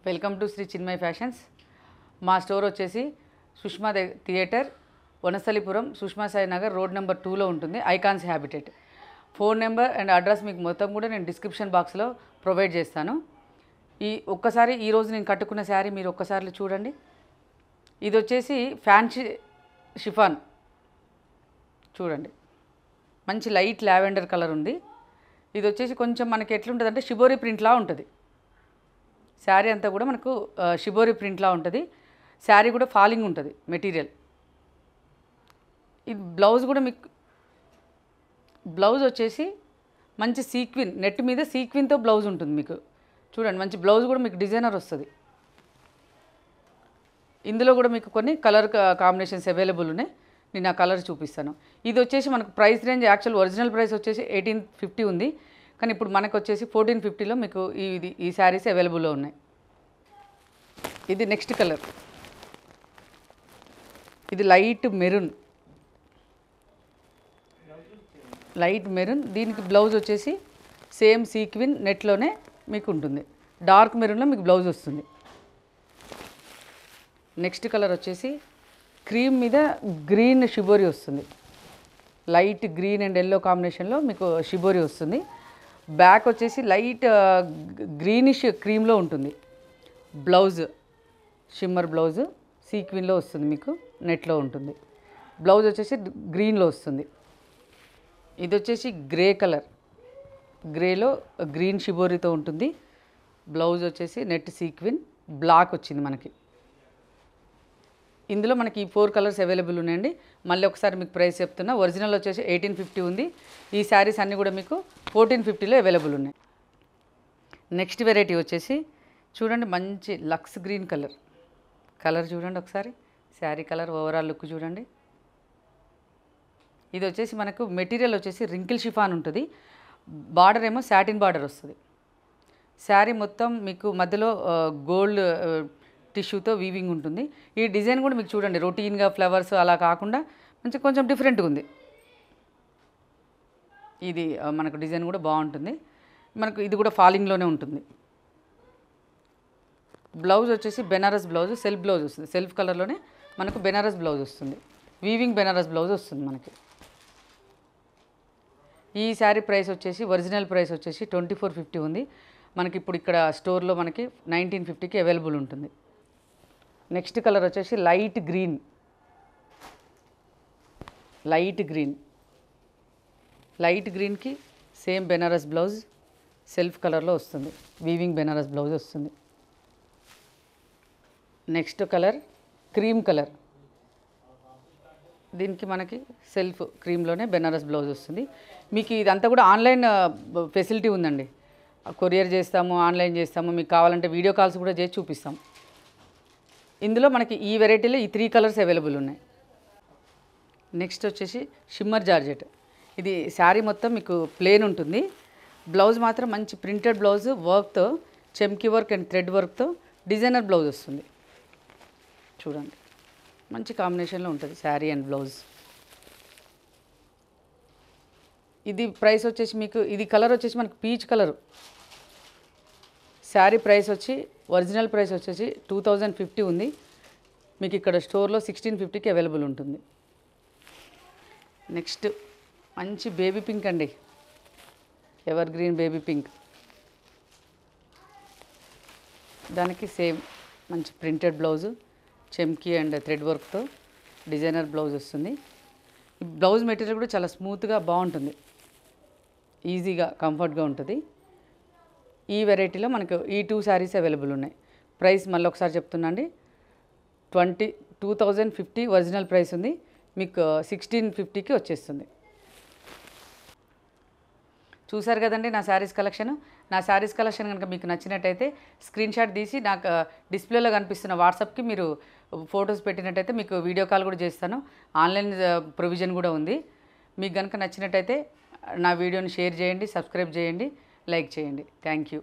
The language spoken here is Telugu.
Welcome to Sri Chinmay fashions. మా స్టోర్ వచ్చేసి Sushma theatre, Vanasthalipuram, Sushma Sai Nagar, road number 2లో ఉంటుంది. Icons habitat. Phone number and address మీకు మొత్తం కూడా నేను డిస్క్రిప్షన్ బాక్స్లో ప్రొవైడ్ చేస్తాను. ఒక్కసారి ఈరోజు నేను కట్టుకున్న శారీ మీరు ఒక్కసారి చూడండి. ఇది వచ్చేసి ఫ్యాన్సీ షిఫాన్ చూడండి, మంచి లైట్ లావెండర్ కలర్ ఉంది. ఇది వచ్చేసి కొంచెం మనకి ఎట్లుంటుంది అంటే షిబోరి ప్రింట్లా ఉంటుంది. శారీ అంతా కూడా మనకు షిబోరి ప్రింట్లా ఉంటుంది. శారీ కూడా ఫాలింగ్ ఉంటుంది మెటీరియల్. ఇది బ్లౌజ్ కూడా మీకు బ్లౌజ్ వచ్చేసి మంచి సీక్విన్, నెట్ మీద సీక్విన్తో బ్లౌజ్ ఉంటుంది మీకు. చూడండి, మంచి బ్లౌజ్ కూడా మీకు డిజైనర్ వస్తుంది. ఇందులో కూడా మీకు కొన్ని కలర్ కాంబినేషన్స్ అవైలబుల్ ఉన్నాయి. నేను ఆ కలర్ చూపిస్తాను. ఇది వచ్చేసి మనకు price range actual original price వచ్చేసి 1850 ఉంది, కానీ ఇప్పుడు మనకు వచ్చేసి 1450లో మీకు ఈ శారీస్ అవైలబుల్లో ఉన్నాయి. ఇది నెక్స్ట్ కలర్, ఇది లైట్ మెరూన్. దీనికి బ్లౌజ్ వచ్చేసి సేమ్ సీక్విన్ నెట్లోనే మీకు ఉంటుంది. డార్క్ మెరూన్లో మీకు బ్లౌజ్ వస్తుంది. నెక్స్ట్ కలర్ వచ్చేసి క్రీమ్ మీద గ్రీన్ షిబోరి వస్తుంది. లైట్ గ్రీన్ అండ్ ఎల్లో కాంబినేషన్లో మీకు షిబోరి వస్తుంది. బ్యాక్ వచ్చేసి లైట్ గ్రీనిష్ క్రీమ్లో ఉంటుంది. బ్లౌజ్ షిమ్మర్ బ్లౌజ్ సీక్విన్లో వస్తుంది, మీకు నెట్లో ఉంటుంది. బ్లౌజ్ వచ్చేసి గ్రీన్లో వస్తుంది. ఇది వచ్చేసి గ్రే కలర్, గ్రేలో గ్రీన్ షిబోరితో ఉంటుంది. బ్లౌజ్ వచ్చేసి నెట్ సీక్విన్ బ్లాక్ వచ్చింది మనకి. ఇందులో మనకి ఈ 4 కలర్స్ అవైలబుల్ ఉన్నాయండి. మళ్ళీ ఒకసారి మీకు ప్రైస్ చెప్తున్నా. ఒరిజినల్ వచ్చేసి 1850 ఉంది. ఈ శారీస్ అన్నీ కూడా మీకు 1450లో అవైలబుల్ ఉన్నాయి. నెక్స్ట్ వెరైటీ వచ్చేసి చూడండి, మంచి లక్స్ గ్రీన్ కలర్ చూడండి ఒకసారి. శారీ కలర్ ఓవరాల్ లుక్ చూడండి. ఇది వచ్చేసి మనకు మెటీరియల్ వచ్చేసి రింకిల్ షిఫాన్ ఉంటుంది. బార్డర్ ఏమో సాటిన్ బార్డర్ వస్తుంది. శారీ మొత్తం మీకు మధ్యలో గోల్డ్ టిష్యూతో వీవింగ్ ఉంటుంది. ఈ డిజైన్ కూడా మీకు చూడండి, రొటీన్గా ఫ్లవర్స్ అలా కాకుండా కొంచెం డిఫరెంట్గా ఉంది. ఇది మనకు డిజైన్ కూడా బాగుంటుంది. మనకు ఇది కూడా ఫాలింగ్లోనే ఉంటుంది. బ్లౌజ్ వచ్చేసి బెనారస్ బ్లౌజ్, సెల్ఫ్ బ్లౌజ్ వస్తుంది. సెల్ఫ్ కలర్లోనే మనకు బెనారస్ బ్లౌజ్ వస్తుంది. వీవింగ్ బెనారస్ బ్లౌజ్ వస్తుంది మనకి. ఈ శారీ ప్రైస్ వచ్చేసి ఒరిజినల్ ప్రైస్ వచ్చేసి 2450 ఉంది. మనకి ఇప్పుడు ఇక్కడ స్టోర్లో మనకి 1950కి అవైలబుల్ ఉంటుంది. నెక్స్ట్ కలర్ వచ్చేసి లైట్ గ్రీన్కి సేమ్ బెనారస్ బ్లౌజ్ సెల్ఫ్ కలర్లో వస్తుంది. వీవింగ్ బెనారస్ బ్లౌజ్ వస్తుంది. నెక్స్ట్ కలర్ క్రీమ్ కలర్, దీనికి మనకి సెల్ఫ్ క్రీమ్లోనే బెనారస్ బ్లౌజ్ వస్తుంది. మీకు ఇదంతా కూడా ఆన్లైన్ ఫెసిలిటీ ఉందండి. కొరియర్ చేస్తాము, ఆన్లైన్ చేస్తాము. మీకు కావాలంటే వీడియో కాల్స్ కూడా చేసి చూపిస్తాం. ఇందులో మనకి ఈ వెరైటీలో ఈ 3 కలర్స్ అవైలబుల్ ఉన్నాయి. నెక్స్ట్ వచ్చేసి షిమ్మర్ జార్జెట్. ఇది శారీ మొత్తం మీకు ప్లేన్ ఉంటుంది. బ్లౌజ్ మాత్రం మంచి ప్రింటెడ్ బ్లౌజ్ వర్క్తో, చెమ్కీ వర్క్ అండ్ థ్రెడ్ వర్క్తో డిజైనర్ బ్లౌజ్ వస్తుంది. చూడండి, మంచి కాంబినేషన్లో ఉంటుంది శారీ అండ్ బ్లౌజ్. ఇది ప్రైస్ వచ్చేసి మీకు ఇది కలర్ వచ్చేసి మనకి పీచ్ కలరు. శారీ ప్రైస్ వచ్చి ఒరిజినల్ ప్రైస్ వచ్చేసి 2050 ఉంది. మీకు ఇక్కడ స్టోర్లో 1650కి అవైలబుల్ ఉంటుంది. నెక్స్ట్ మంచి బేబీ పింక్ అండి, ఎవర్ గ్రీన్ బేబీ పింక్. దానికి సేమ్ మంచి ప్రింటెడ్ బ్లౌజు, చెమ్కీ అండ్ థ్రెడ్ వర్క్తో డిజైనర్ బ్లౌజ్ వస్తుంది. ఈ బ్లౌజ్ మెటీరియల్ కూడా చాలా స్మూత్గా బాగుంటుంది, ఈజీగా కంఫర్ట్గా ఉంటుంది. ఈ వెరైటీలో మనకు ఈ 2 శారీస్ అవైలబుల్ ఉన్నాయి. ప్రైస్ మళ్ళీ ఒకసారి చెప్తున్నా అండి, 2050 ఒరిజినల్ ప్రైస్ ఉంది, మీకు 1650కి వచ్చేస్తుంది. చూసారు కదండి నా శారీస్ కలెక్షన్. నా శారీస్ కలెక్షన్ కనుక మీకు నచ్చినట్టయితే స్క్రీన్ షాట్ తీసి నాకు డిస్ప్లేలో కనిపిస్తున్న వాట్సాప్కి మీరు ఫొటోస్ పెట్టినట్టయితే మీకు వీడియో కాల్ కూడా చేస్తాను. ఆన్లైన్ ప్రొవిజన్ కూడా ఉంది. మీకు కనుక నచ్చినట్టయితే నా వీడియోని షేర్ చేయండి, సబ్స్క్రైబ్ చేయండి, లైక్ చేయండి. Thank you.